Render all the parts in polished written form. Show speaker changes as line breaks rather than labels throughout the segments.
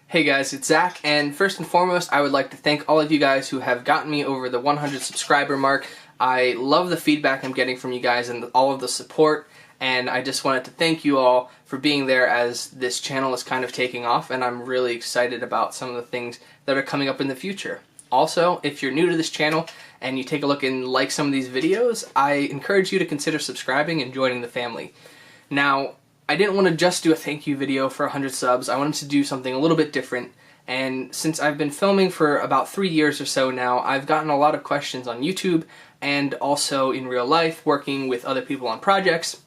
Hey guys, it's Zach, and first and foremost, I would like to thank all of you guys who have gotten me over the 100 subscriber mark. I love the feedback I'm getting from you guys and all of the support, and I just wanted to thank you all for being there as this channel is kind of taking off, and I'm really excited about some of the things that are coming up in the future. Also, if you're new to this channel and you take a look and like some of these videos, I encourage you to consider subscribing and joining the family. Now, I didn't want to just do a thank you video for 100 subs. I wanted to do something a little bit different, and since I've been filming for about 3 years or so now, I've gotten a lot of questions on YouTube and also in real life working with other people on projects,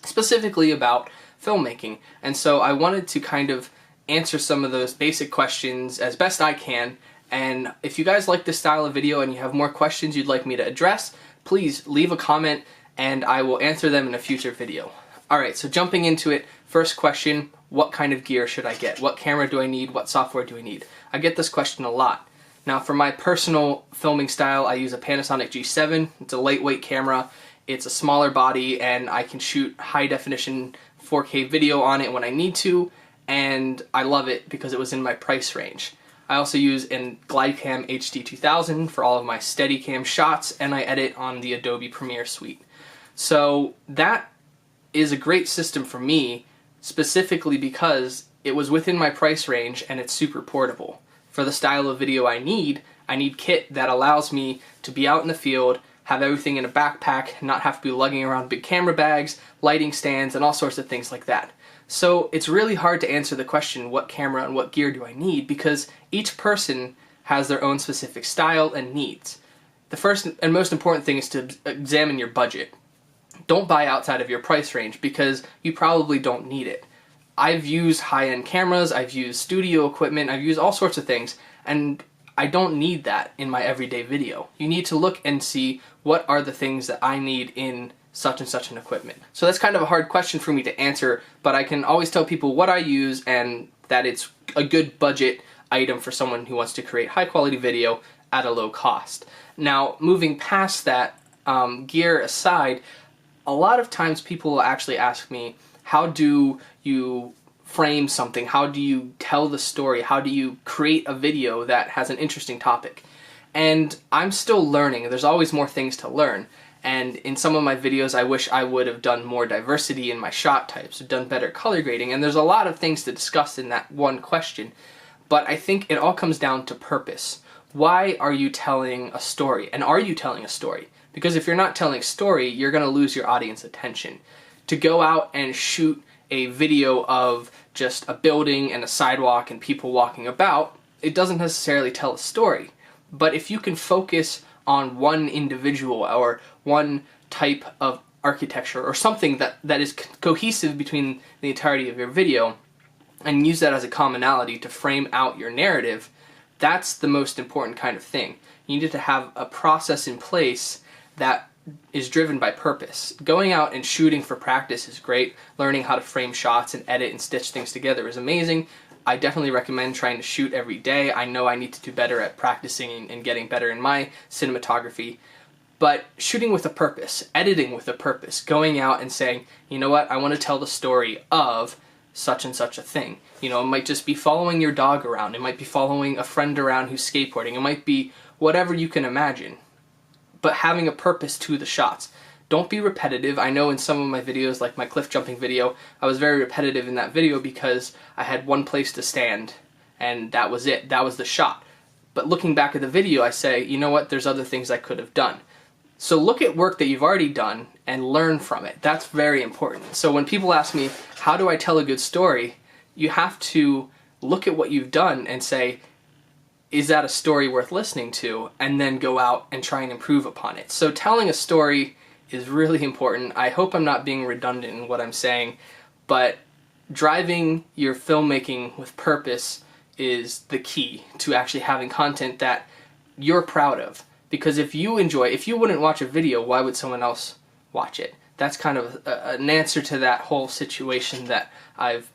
specifically about filmmaking. And so I wanted to kind of answer some of those basic questions as best I can, and if you guys like this style of video and you have more questions you'd like me to address, please leave a comment and I will answer them in a future video. Alright, so jumping into it, first question, what kind of gear should I get? What camera do I need? What software do I need? I get this question a lot. Now for my personal filming style, I use a Panasonic G7. It's a lightweight camera, it's a smaller body, and I can shoot high definition 4K video on it when I need to, and I love it because it was in my price range. I also use a Glidecam HD2000 for all of my Steadicam shots, and I edit on the Adobe Premiere Suite. So that is a great system for me, specifically because it was within my price range and it's super portable. For the style of video I need kit that allows me to be out in the field, have everything in a backpack, not have to be lugging around big camera bags, lighting stands, and all sorts of things like that. So it's really hard to answer the question, what camera and what gear do I need, because each person has their own specific style and needs. The first and most important thing is to examine your budget. Don't buy outside of your price range because you probably don't need it. I've used high-end cameras, I've used studio equipment, I've used all sorts of things, and I don't need that in my everyday video. You need to look and see what are the things that I need in such and such an equipment. So that's kind of a hard question for me to answer, but I can always tell people what I use and that it's a good budget item for someone who wants to create high-quality video at a low cost. Now, moving past that, gear aside, a lot of times people will actually ask me, how do you frame something? How do you tell the story? How do you create a video that has an interesting topic? And I'm still learning. There's always more things to learn. And in some of my videos, I wish I would have done more diversity in my shot types, done better color grading, and there's a lot of things to discuss in that one question. But I think it all comes down to purpose. Why are you telling a story? And are you telling a story? Because if you're not telling a story, you're going to lose your audience attention. To go out and shoot a video of just a building and a sidewalk and people walking about, it doesn't necessarily tell a story. But if you can focus on one individual or one type of architecture or something that is cohesive between the entirety of your video and use that as a commonality to frame out your narrative, that's the most important kind of thing. You need to have a process in place that is driven by purpose. Going out and shooting for practice is great. Learning how to frame shots and edit and stitch things together is amazing. I definitely recommend trying to shoot every day. I know I need to do better at practicing and getting better in my cinematography. But shooting with a purpose, editing with a purpose, going out and saying, you know what, I want to tell the story of such and such a thing. You know, it might just be following your dog around. It might be following a friend around who's skateboarding. It might be whatever you can imagine. But having a purpose to the shots. Don't be repetitive. I know in some of my videos, like my cliff jumping video, I was very repetitive in that video because I had one place to stand and that was it. That was the shot. But looking back at the video, I say, you know what, there's other things I could have done. So look at work that you've already done and learn from it. That's very important. So when people ask me, how do I tell a good story? You have to look at what you've done and say, is that a story worth listening to? And then go out and try and improve upon it. So telling a story is really important. I hope I'm not being redundant in what I'm saying, but driving your filmmaking with purpose is the key to actually having content that you're proud of. Because if you wouldn't watch a video, why would someone else watch it? That's kind of an answer to that whole situation that I've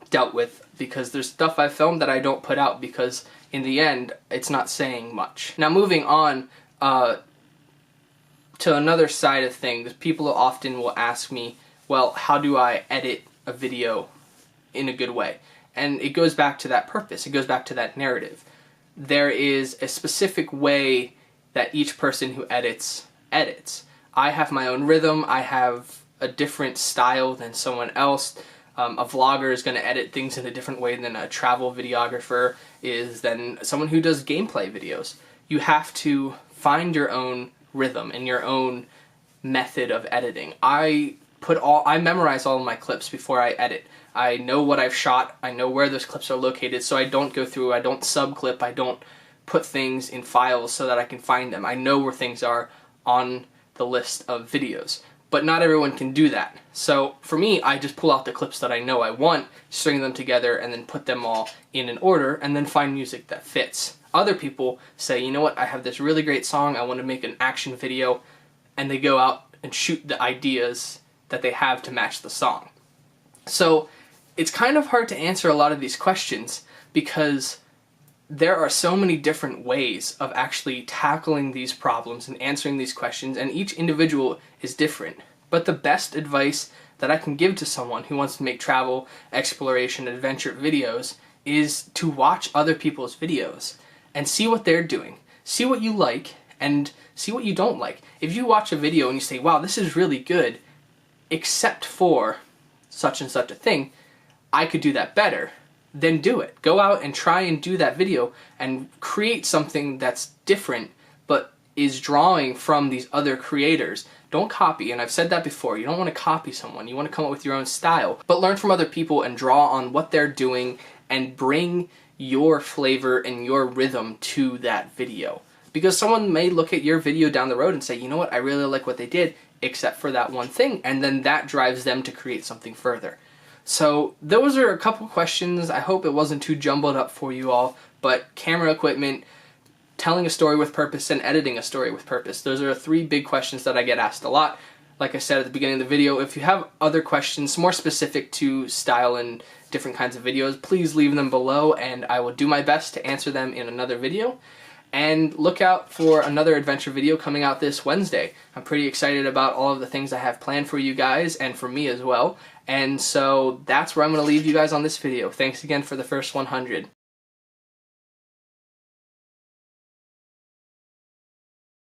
dealt with, because there's stuff I've filmed that I don't put out because in the end, it's not saying much. Now moving on to another side of things, people often will ask me, well, how do I edit a video in a good way? And it goes back to that purpose. It goes back to that narrative. There is a specific way that each person who edits. I have my own rhythm. I have a different style than someone else. A vlogger is going to edit things in a different way than a travel videographer is, than someone who does gameplay videos. You have to find your own rhythm and your own method of editing. I memorize all of my clips before I edit. I know what I've shot, I know where those clips are located, so I don't go through, I don't subclip, I don't put things in files so that I can find them. I know where things are on the list of videos. But not everyone can do that. So for me, I just pull out the clips that I know I want, string them together, and then put them all in an order, and then find music that fits. Other people say, you know what, I have this really great song, I want to make an action video, and they go out and shoot the ideas that they have to match the song. So it's kind of hard to answer a lot of these questions because there are so many different ways of actually tackling these problems and answering these questions, and each individual is different. But the best advice that I can give to someone who wants to make travel, exploration, adventure videos is to watch other people's videos and see what they're doing. See what you like and see what you don't like. If you watch a video and you say, wow, this is really good, except for such and such a thing, I could do that better, then do it. Go out and try and do that video and create something that's different but is drawing from these other creators. Don't copy, and I've said that before, you don't want to copy someone, you want to come up with your own style, but learn from other people and draw on what they're doing and bring your flavor and your rhythm to that video. Because someone may look at your video down the road and say, you know what, I really like what they did, except for that one thing, and then that drives them to create something further. So those are a couple questions. I hope it wasn't too jumbled up for you all, but camera equipment, telling a story with purpose, and editing a story with purpose. Those are 3 big questions that I get asked a lot. Like I said at the beginning of the video, if you have other questions more specific to style and different kinds of videos, please leave them below and I will do my best to answer them in another video. And look out for another adventure video coming out this Wednesday. I'm pretty excited about all of the things I have planned for you guys and for me as well. And so that's where I'm going to leave you guys on this video. Thanks again for the first 100.